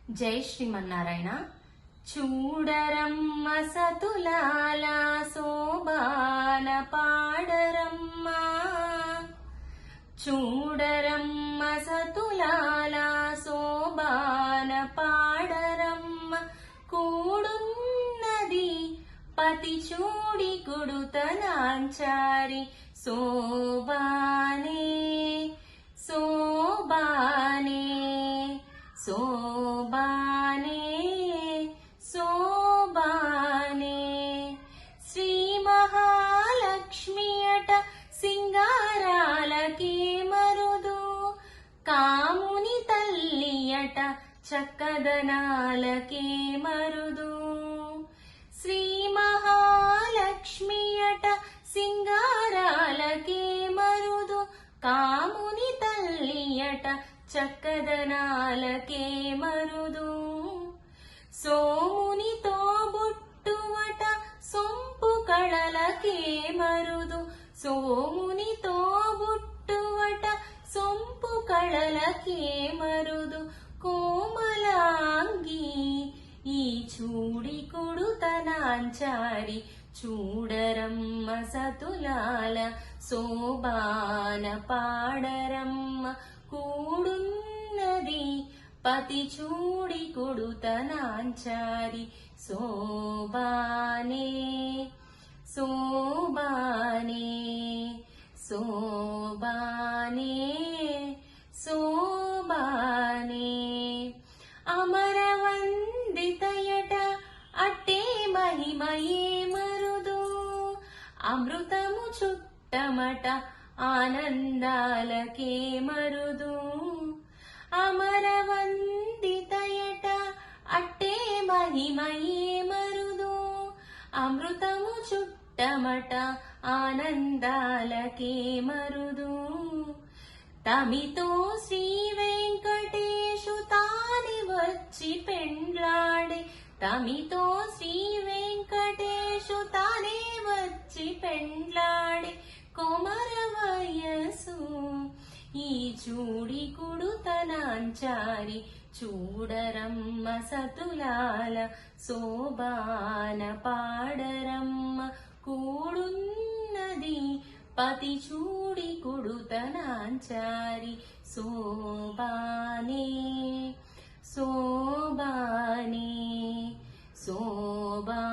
జై శ్రీమన్నారాయణ. చూడరమ్మ సతులాల శోభాన పాడరమ్మ, చూడరమ్మ సతులాల శోభాన పాడరమ్మ. కూడున్నది పతి చూడి కుడుతనాంచారి శోభానే శోభానే శోభానే శోభానే. శ్రీ మహాలక్ష్మి అట సింగారాలకే మరుదు, కాముని తల్లి అట చక్కదనాలకే మరుదు. శ్రీ మహాలక్ష్మి అట సింగారాలకే మరుదు, కాముని తల్లి అట చక్కదనాలకే మరుదు. సోమునితో బుట్టువట సొంపు కళలకే మరుదు, సోమునితో బుట్టువట సొంపు కళలకే మరుదు. కోమలాంగి ఈ చూడి కుడుతనాంచారి చూడరమ్మ సతులాల శోభాన పాడరమ్మ. కూడున్నది పతి చూడి కుడుతనాంచారి శోభానే శోభానే శోభానే శోభానే. అమరవందితయట అట్టే మహిమయే మరుదు, అమృతము చుట్టమట ఆనందాలకే మరుదు. అమరవందితయట అట్టే మహిమయే మరుదు, అమృతము చుట్టమట ఆనందాలకే మరుదు. తమితో శ్రీ వెంకటేశు తాని వచ్చి పెండ్లాడే, తమితో శ్రీ వెంకటేశు తానే వచ్చి పెండ్లాడే. కొమర వయసు ఈ చూడి కుడుతనాంచారి చూడరమ్మ సతులాల శోభాన పాడరమ్మ. కూడున్నది పతి చూడి కుడుతనాంచారి శోభానే శోభానే శోభా